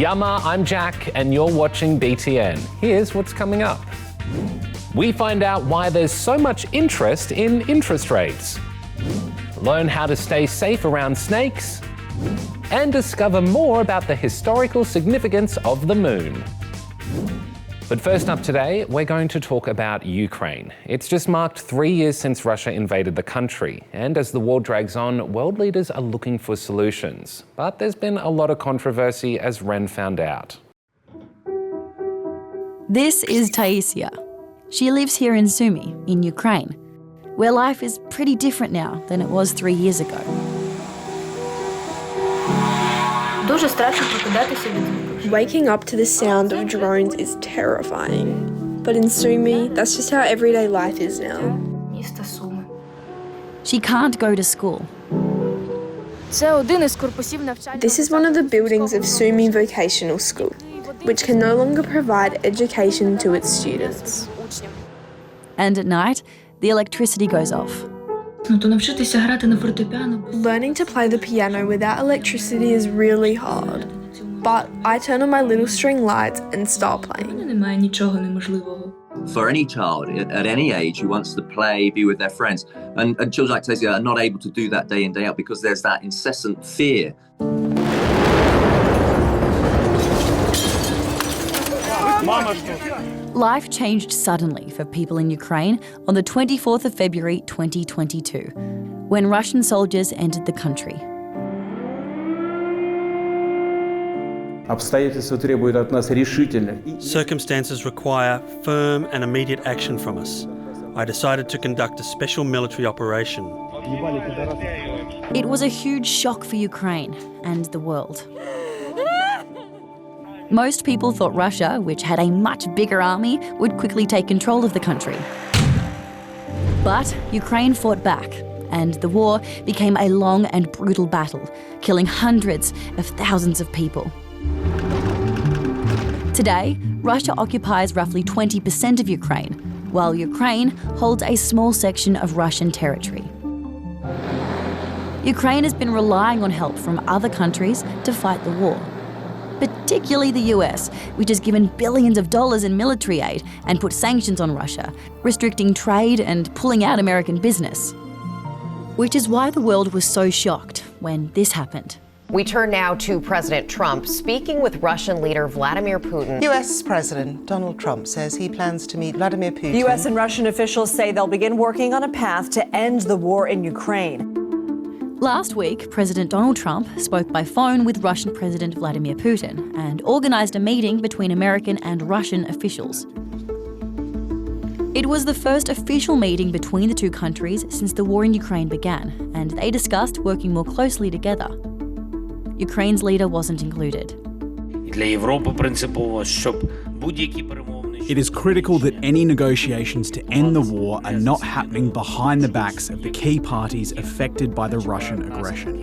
Yama, I'm Jack, and you're watching BTN. Here's what's coming up. We find out why there's so much interest in interest rates, learn how to stay safe around snakes, and discover more about the historical significance of the moon. But first up today, we're going to talk about Ukraine. It's just marked 3 years since Russia invaded the country, and as the war drags on, world leaders are looking for solutions. But there's been a lot of controversy, as Ren found out. This is Taisia. She lives here in Sumy, in Ukraine, where life is pretty different now than it was 3 years ago. Waking up to the sound of drones is terrifying. But in Sumy, that's just how everyday life is now. She can't go to school. This is one of the buildings of Sumy Vocational School, which can no longer provide education to its students. And at night, the electricity goes off. Learning to play the piano without electricity is really hard. But I turn on my little string lights and start playing. For any child at any age who wants to play, be with their friends, and children like Tasia are not able to do that day in, day out because there's that incessant fear. Life changed suddenly for people in Ukraine on the 24th of February 2022, when Russian soldiers entered the country. Circumstances require firm and immediate action from us. I decided to conduct a special military operation. It was a huge shock for Ukraine and the world. Most people thought Russia, which had a much bigger army, would quickly take control of the country. But Ukraine fought back, and the war became a long and brutal battle, killing hundreds of thousands of people. Today, Russia occupies roughly 20% of Ukraine, while Ukraine holds a small section of Russian territory. Ukraine has been relying on help from other countries to fight the war, particularly the US, which has given billions of dollars in military aid and put sanctions on Russia, restricting trade and pulling out American business. Which is why the world was so shocked when this happened. We turn now to President Trump speaking with Russian leader Vladimir Putin. US President Donald Trump says he plans to meet Vladimir Putin. US and Russian officials say they'll begin working on a path to end the war in Ukraine. Last week, President Donald Trump spoke by phone with Russian President Vladimir Putin and organised a meeting between American and Russian officials. It was the first official meeting between the two countries since the war in Ukraine began, and they discussed working more closely together. Ukraine's leader wasn't included. It is critical that any negotiations to end the war are not happening behind the backs of the key parties affected by the Russian aggression.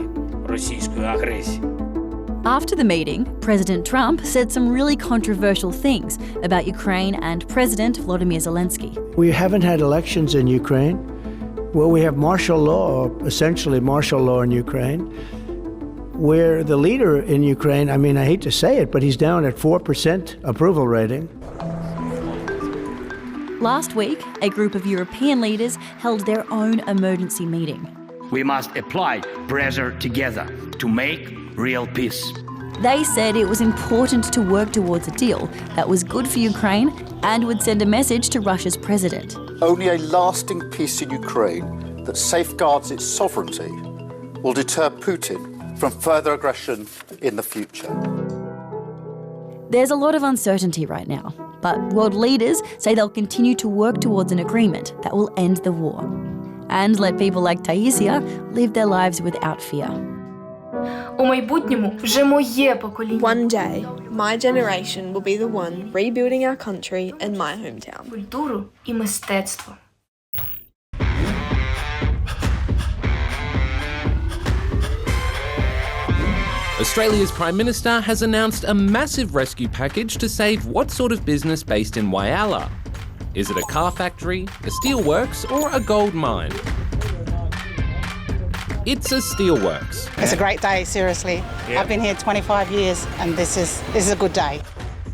After the meeting, President Trump said some really controversial things about Ukraine and President Volodymyr Zelensky. We haven't had elections in Ukraine. Well, we have martial law, essentially martial law in Ukraine, where the leader in Ukraine, I mean, I hate to say it, but he's down at 4% approval rating. Last week, a group of European leaders held their own emergency meeting. We must apply pressure together to make real peace. They said it was important to work towards a deal that was good for Ukraine and would send a message to Russia's president. Only a lasting peace in Ukraine that safeguards its sovereignty will deter Putin from further aggression in the future. There's a lot of uncertainty right now, but world leaders say they'll continue to work towards an agreement that will end the war and let people like Taisia live their lives without fear. One day, my generation will be the one rebuilding our country and my hometown. Australia's Prime Minister has announced a massive rescue package to save what sort of business based in Whyalla? Is it a car factory, a steelworks, or a gold mine? It's a steelworks. It's a great day, seriously. I've been here 25 years and this is a good day.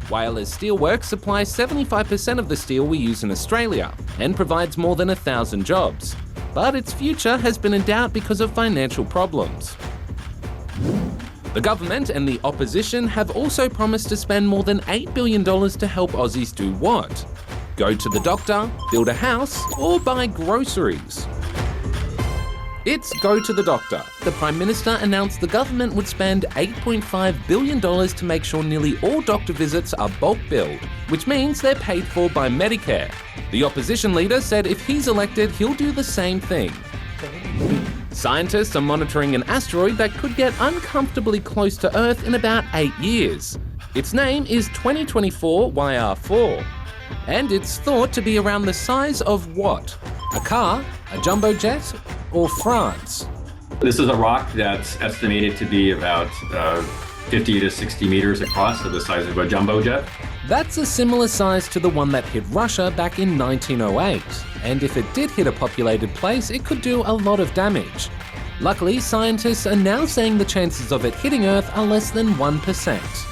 Whalers Steelworks supplies 75% of the steel we use in Australia and provides more than 1,000 jobs. But its future has been in doubt because of financial problems. The government and the opposition have also promised to spend more than $8 billion to help Aussies do what? Go to the doctor, build a house, or buy groceries. It's go to the doctor. The Prime Minister announced the government would spend $8.5 billion to make sure nearly all doctor visits are bulk billed, which means they're paid for by Medicare. The opposition leader said if he's elected, he'll do the same thing. Scientists are monitoring an asteroid that could get uncomfortably close to Earth in about 8 years. Its name is 2024 YR4, and it's thought to be around the size of what? A car, a jumbo jet, or France? This is a rock that's estimated to be about 50 to 60 meters across, so the size of a jumbo jet. That's a similar size to the one that hit Russia back in 1908. And if it did hit a populated place, it could do a lot of damage. Luckily, scientists are now saying the chances of it hitting Earth are less than 1%.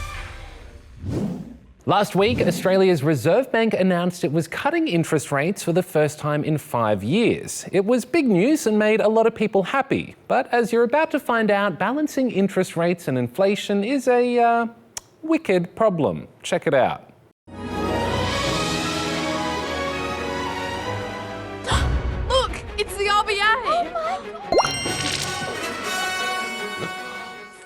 Last week, Australia's Reserve Bank announced it was cutting interest rates for the first time in 5 years. It was big news and made a lot of people happy. But as you're about to find out, balancing interest rates and inflation is a wicked problem. Check it out. Look, it's the RBA. Oh my God.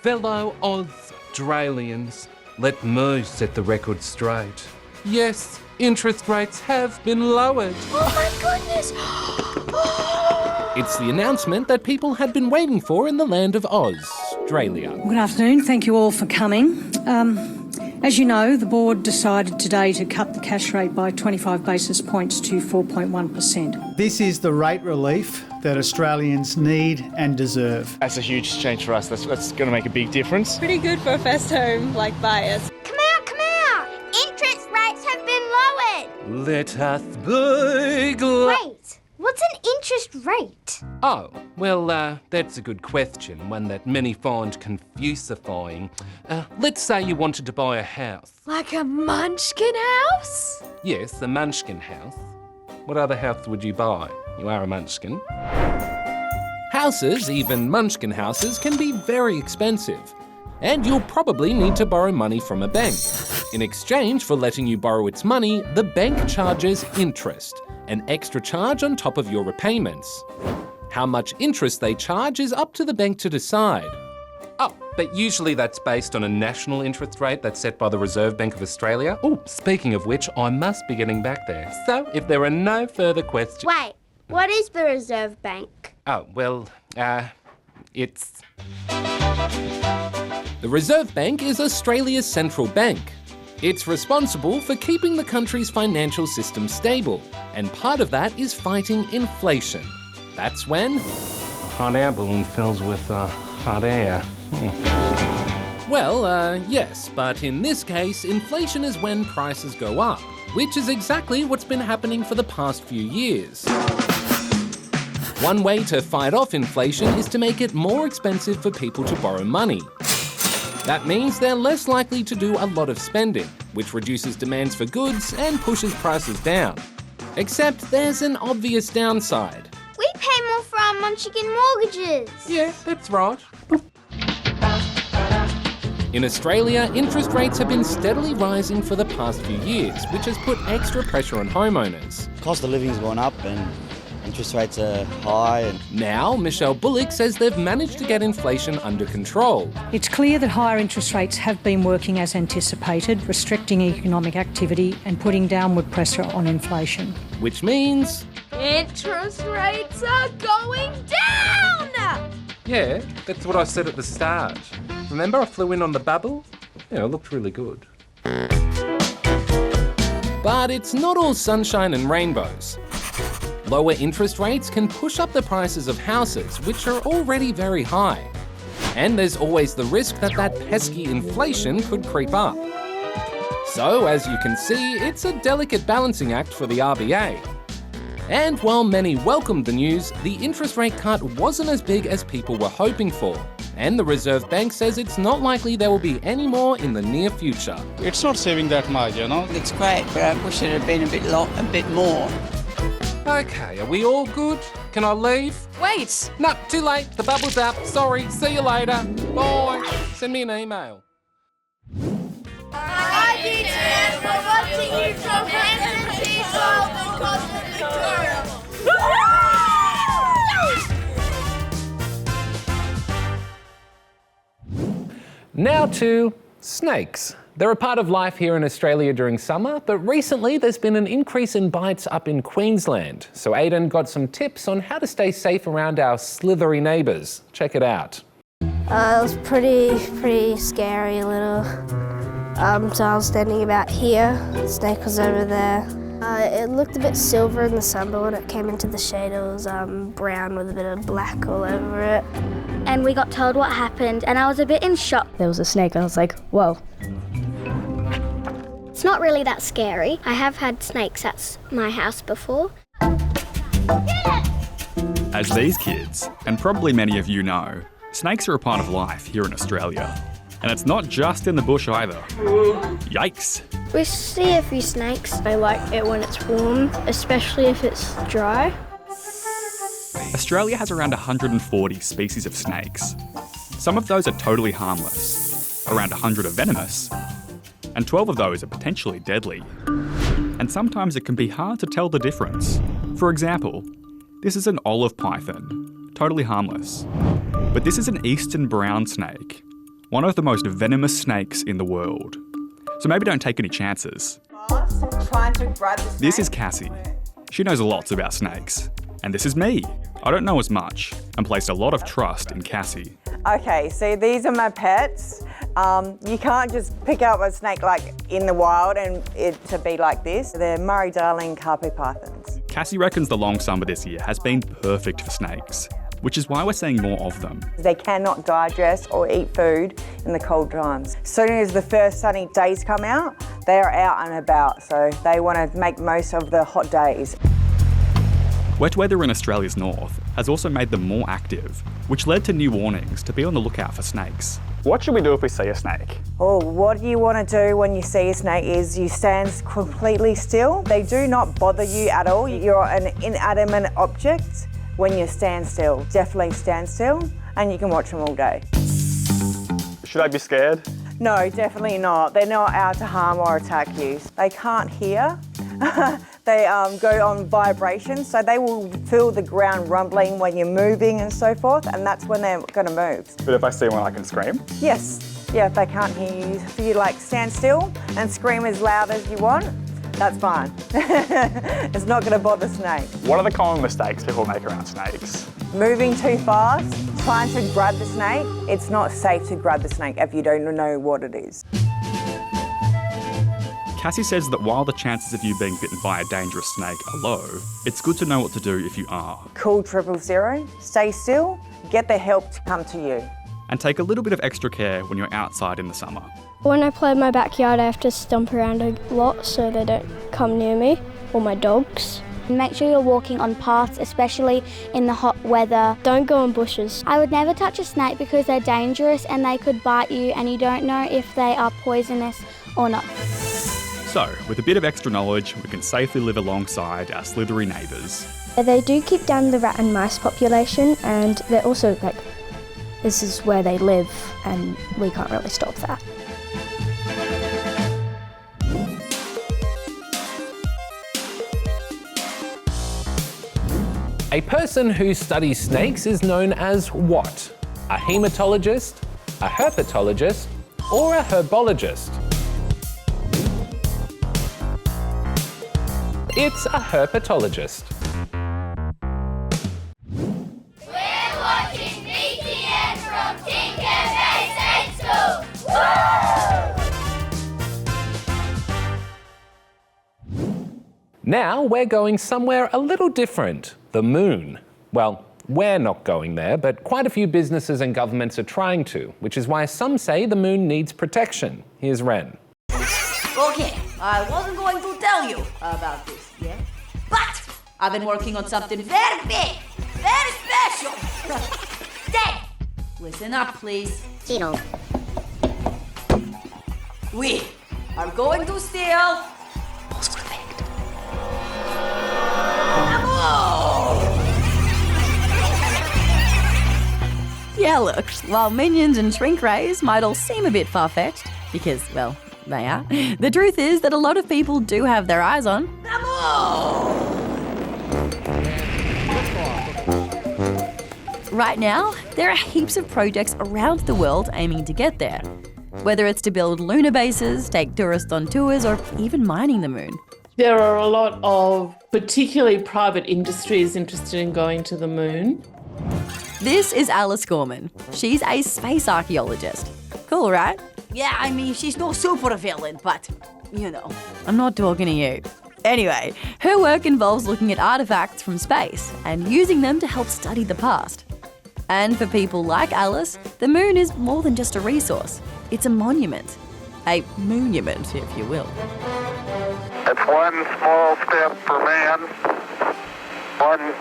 Fellow Australians, let me set the record straight. Yes, interest rates have been lowered. Oh my goodness. It's the announcement that people had been waiting for in the land of Australia. Good afternoon. Thank you all for coming. As you know, the board decided today to cut the cash rate by 25 basis points to 4.1%. This is the rate relief that Australians need and deserve. That's a huge change for us. That's going to make a big difference. Pretty good for a first home buyers. Come out. Interest rates have been lowered. Let us be glad. Wait, what's an interest rate? Oh, well, that's a good question, one that many find confusifying. Let's say you wanted to buy a house. Like a munchkin house? Yes, a munchkin house. What other house would you buy? You are a munchkin. Houses, even munchkin houses, can be very expensive. And you'll probably need to borrow money from a bank. In exchange for letting you borrow its money, the bank charges interest, an extra charge on top of your repayments. How much interest they charge is up to the bank to decide. Oh, but usually that's based on a national interest rate that's set by the Reserve Bank of Australia. Oh, speaking of which, I must be getting back there. So, if there are no further questions... Wait, what is the Reserve Bank? Oh, well, it's... The Reserve Bank is Australia's central bank. It's responsible for keeping the country's financial system stable, and part of that is fighting inflation. That's when... hot air balloon fills with, hot air. Well, yes, but in this case, inflation is when prices go up, which is exactly what's been happening for the past few years. One way to fight off inflation is to make it more expensive for people to borrow money. That means they're less likely to do a lot of spending, which reduces demands for goods and pushes prices down. Except there's an obvious downside. We pay more for our munchkin mortgages. Yeah, that's right. In Australia, interest rates have been steadily rising for the past few years, which has put extra pressure on homeowners. Cost of living's gone up and interest rates are high. Now, Michelle Bullock says they've managed to get inflation under control. It's clear that higher interest rates have been working as anticipated, restricting economic activity and putting downward pressure on inflation. Which means... interest rates are going down! Yeah, that's what I said at the start. Remember I flew in on the bubble? Yeah, it looked really good. But it's not all sunshine and rainbows. Lower interest rates can push up the prices of houses, which are already very high. And there's always the risk that pesky inflation could creep up. So, as you can see, it's a delicate balancing act for the RBA. And while many welcomed the news, the interest rate cut wasn't as big as people were hoping for. And the Reserve Bank says it's not likely there will be any more in the near future. It's not saving that much, you know. It's great, but I wish it had been a bit more. Okay, are we all good? Can I leave? Wait! No, too late. The bubble's up. Sorry. See you later. Bye. Send me an email. Hi, BTN. We're watching you from Hampton Seaside and Costa Victoria. Now to snakes. They're a part of life here in Australia during summer, but recently there's been an increase in bites up in Queensland. So Aidan got some tips on how to stay safe around our slithery neighbours. Check it out. It was pretty scary, a little. So I was standing about here, the snake was over there. It looked a bit silver in the sun, but when it came into the shade it was brown with a bit of black all over it. And we got told what happened, and I was a bit in shock. There was a snake, I was like, whoa. It's not really that scary. I have had snakes at my house before. As these kids, and probably many of you know, snakes are a part of life here in Australia. And it's not just in the bush either. Yikes. We see a few snakes. I like it when it's warm, especially if it's dry. Australia has around 140 species of snakes. Some of those are totally harmless, around 100 are venomous, and 12 of those are potentially deadly. And sometimes it can be hard to tell the difference. For example, this is an olive python, totally harmless. But this is an eastern brown snake, one of the most venomous snakes in the world. So maybe don't take any chances. This is Cassie. She knows lots about snakes. And this is me. I don't know as much and placed a lot of trust in Cassie. Okay, so these are my pets. You can't just pick up a snake like in the wild and it to be like this. They're Murray-Darling carpet pythons. Cassie reckons the long summer this year has been perfect for snakes, which is why we're seeing more of them. They cannot digest or eat food in the cold times. As soon as the first sunny days come out, they are out and about, so they want to make most of the hot days. Wet weather in Australia's north has also made them more active, which led to new warnings to be on the lookout for snakes. What should we do if we see a snake? Oh, what you want to do when you see a snake is you stand completely still. They do not bother you at all. You're an inanimate object when you stand still. Definitely stand still and you can watch them all day. Should I be scared? No, definitely not. They're not out to harm or attack you. They can't hear. They go on vibration, so they will feel the ground rumbling when you're moving and so forth, and that's when they're going to move. But if I see one, I can scream? Yes. Yeah, if they can't hear you, if you like stand still and scream as loud as you want, that's fine. It's not going to bother snake. What are the common mistakes people make around snakes? Moving too fast, trying to grab the snake. It's not safe to grab the snake if you don't know what it is. Cassie says that while the chances of you being bitten by a dangerous snake are low, it's good to know what to do if you are. Call 000, stay still, get the help to come to you. And take a little bit of extra care when you're outside in the summer. When I play in my backyard, I have to stomp around a lot so they don't come near me, or my dogs. Make sure you're walking on paths, especially in the hot weather. Don't go in bushes. I would never touch a snake because they're dangerous and they could bite you and you don't know if they are poisonous or not. So, with a bit of extra knowledge, we can safely live alongside our slithery neighbours. They do keep down the rat and mice population, and they're also this is where they live and we can't really stop that. A person who studies snakes is known as what? A haematologist, a herpetologist, or a herbologist? It's a herpetologist. We're watching BTN from Tinker State School. Woo! Now we're going somewhere a little different, the moon. Well, we're not going there, but quite a few businesses and governments are trying to, which is why some say the moon needs protection. Here's Ren. Okay, I wasn't going to tell you about this, yeah? But I've been working on something very big, very special. Dave, listen up, please. Cheeto. We are going to steal... Yeah, look, while minions and shrink rays might all seem a bit far-fetched, because, well, they are, the truth is that a lot of people do have their eyes on. Right now, there are heaps of projects around the world aiming to get there. Whether it's to build lunar bases, take tourists on tours, or even mining the moon. There are a lot of particularly private industries interested in going to the moon. This is Alice Gorman. She's a space archaeologist. Cool, right? Yeah, I mean, she's no super villain, but, you know. I'm not talking to you. Anyway, her work involves looking at artifacts from space and using them to help study the past. And for people like Alice, the moon is more than just a resource. It's a monument. A monument, if you will. It's one small step for man, one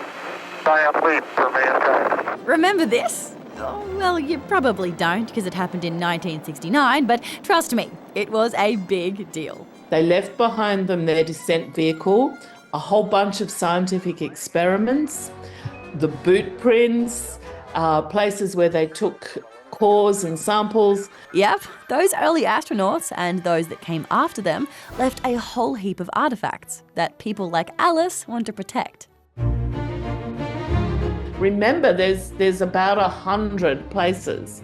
giant leap for mankind. Remember this? Oh, well, you probably don't because it happened in 1969, but trust me, it was a big deal. They left behind them their descent vehicle, a whole bunch of scientific experiments, the boot prints, places where they took cores and samples. Yep, those early astronauts and those that came after them left a whole heap of artifacts that people like Alice want to protect. Remember, there's about 100 places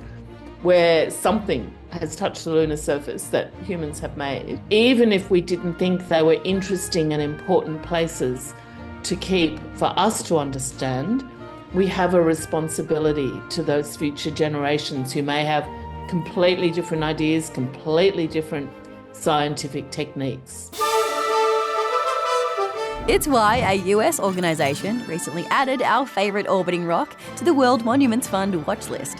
where something has touched the lunar surface that humans have made. Even if we didn't think they were interesting and important places to keep for us to understand, we have a responsibility to those future generations who may have completely different ideas, completely different scientific techniques. It's why a US organisation recently added our favourite orbiting rock to the World Monuments Fund watch list.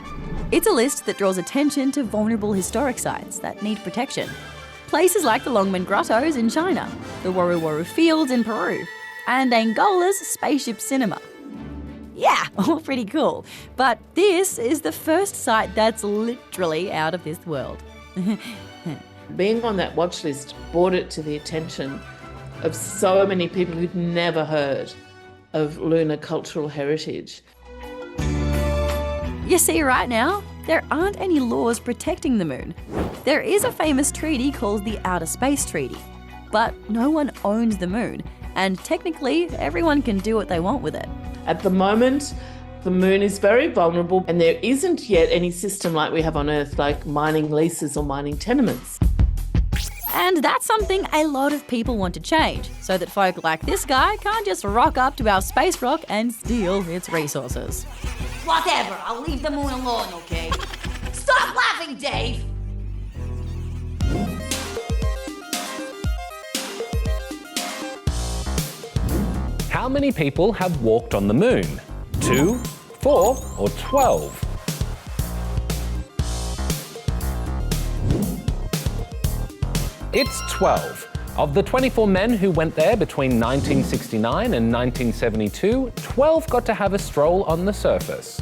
It's a list that draws attention to vulnerable historic sites that need protection. Places like the Longmen Grottos in China, the Waru Waru Fields in Peru, and Angola's Spaceship Cinema. Yeah, all pretty cool. But this is the first site that's literally out of this world. Being on that watch list brought it to the attention of so many people who'd never heard of lunar cultural heritage. You see, right now, there aren't any laws protecting the moon. There is a famous treaty called the Outer Space Treaty, but no one owns the moon, and technically everyone can do what they want with it. At the moment, the moon is very vulnerable, and there isn't yet any system like we have on Earth, like mining leases or mining tenements. And that's something a lot of people want to change, so that folk like this guy can't just rock up to our space rock and steal its resources. Whatever, I'll leave the moon alone, okay? Stop laughing, Dave! How many people have walked on the moon? 2, 4, or 12? It's 12. Of the 24 men who went there between 1969 and 1972, 12 got to have a stroll on the surface.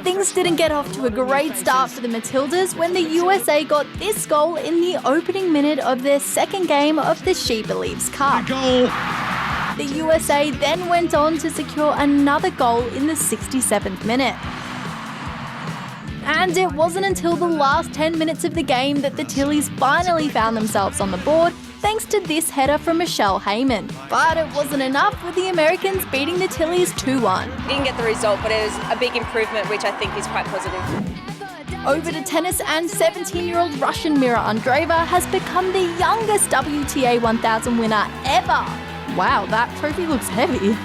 Things didn't get off to a great start for the Matildas when the USA got this goal in the opening minute of their second game of the She Believes Cup. The USA then went on to secure another goal in the 67th minute. And it wasn't until the last 10 minutes of the game that the Tillies finally found themselves on the board, thanks to this header from Michelle Heyman. But it wasn't enough, with the Americans beating the Tillies 2-1. Didn't get the result, but it was a big improvement, which I think is quite positive. Over to tennis, and 17-year-old Russian Mira Andreeva has become the youngest WTA 1000 winner ever. Wow, that trophy looks heavy.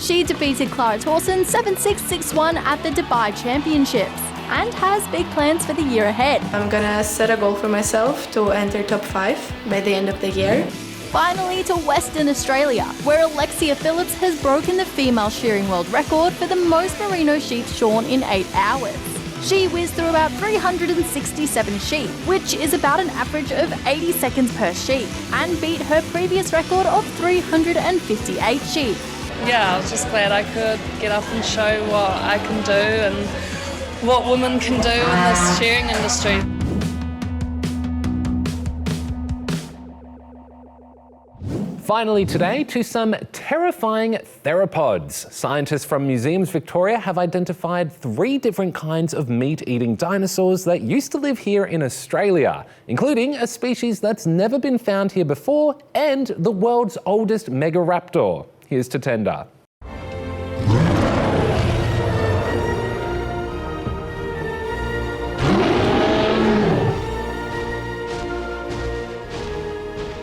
She defeated Clara Tauson 7-6, 6-1 at the Dubai Championships and has big plans for the year ahead. I'm gonna set a goal for myself to enter top 5 by the end of the year. Finally to Western Australia, where Alexia Phillips has broken the female shearing world record for the most merino sheep shorn in 8 hours. She whizzed through about 367 sheep, which is about an average of 80 seconds per sheep, and beat her previous record of 358 sheep. Yeah, I was just glad I could get up and show what I can do and what women can do in this shearing industry. Finally today, to some terrifying theropods. Scientists from Museums Victoria have identified 3 different kinds of meat-eating dinosaurs that used to live here in Australia, including a species that's never been found here before and the world's oldest megaraptor. Here's Tatenda.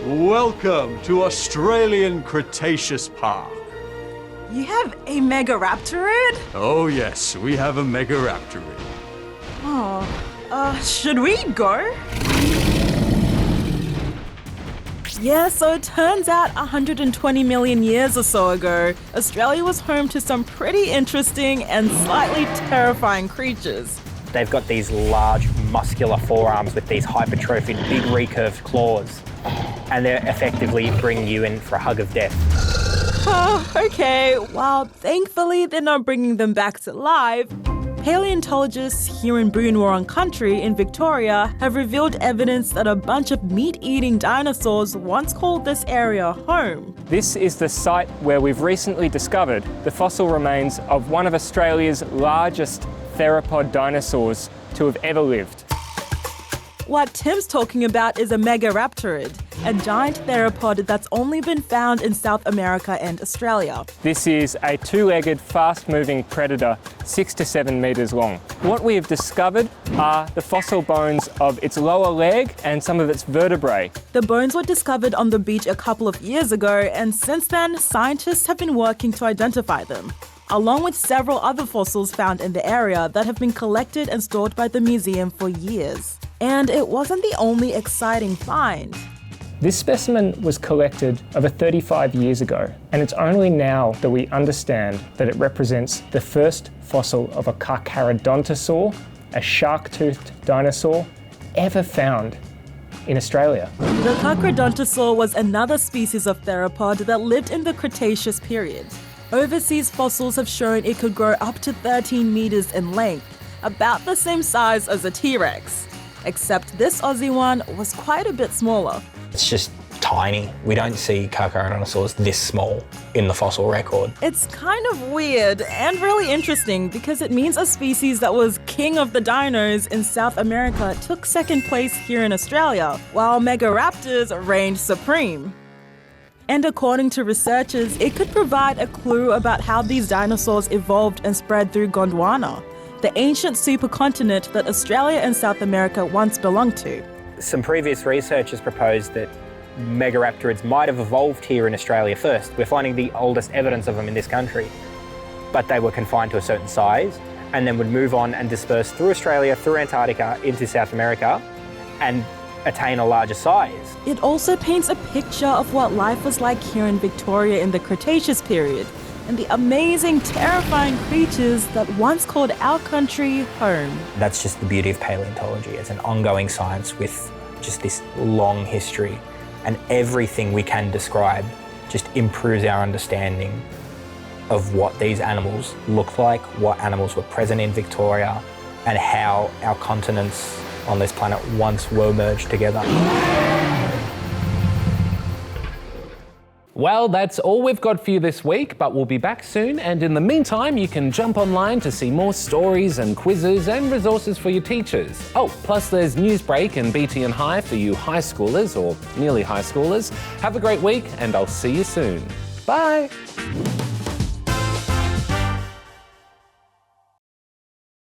Welcome to Australian Cretaceous Park. You have a megaraptorid? Oh yes, we have a megaraptorid. Oh, should we go? Yeah, so it turns out 120 million years or so ago, Australia was home to some pretty interesting and slightly terrifying creatures. They've got these large muscular forearms with these hypertrophied big recurved claws, and they're effectively bringing you in for a hug of death. Oh, okay. Well, thankfully they're not bringing them back to life. Paleontologists here in Boonwurrung Country in Victoria have revealed evidence that a bunch of meat-eating dinosaurs once called this area home. This is the site where we've recently discovered the fossil remains of one of Australia's largest theropod dinosaurs to have ever lived. What Tim's talking about is a megaraptorid, a giant theropod that's only been found in South America and Australia. This is a 2-legged, fast-moving predator, 6 to 7 metres long. What we have discovered are the fossil bones of its lower leg and some of its vertebrae. The bones were discovered on the beach a couple of years ago, and since then, scientists have been working to identify them, along with several other fossils found in the area that have been collected and stored by the museum for years. And it wasn't the only exciting find. This specimen was collected over 35 years ago, and it's only now that we understand that it represents the first fossil of a carcharodontosaur, a shark-toothed dinosaur, ever found in Australia. The carcharodontosaur was another species of theropod that lived in the Cretaceous period. Overseas fossils have shown it could grow up to 13 metres in length, about the same size as a T-Rex. Except this Aussie one was quite a bit smaller. It's just tiny. We don't see carcharodontosaurs this small in the fossil record. It's kind of weird and really interesting because it means a species that was king of the dinos in South America took second place here in Australia, while megaraptors reigned supreme. And according to researchers, it could provide a clue about how these dinosaurs evolved and spread through Gondwana, the ancient supercontinent that Australia and South America once belonged to. Some previous researchers proposed that megaraptorids might have evolved here in Australia first. We're finding the oldest evidence of them in this country, but they were confined to a certain size and then would move on and disperse through Australia, through Antarctica, into South America and attain a larger size. It also paints a picture of what life was like here in Victoria in the Cretaceous period, and the amazing, terrifying creatures that once called our country home. That's just the beauty of paleontology. It's an ongoing science with just this long history, and everything we can describe just improves our understanding of what these animals looked like, what animals were present in Victoria, and how our continents on this planet once were merged together. Well, that's all we've got for you this week, but we'll be back soon, and in the meantime you can jump online to see more stories and quizzes and resources for your teachers. Oh, plus there's Newsbreak and BTN High for you high schoolers or nearly high schoolers. Have a great week and I'll see you soon. Bye!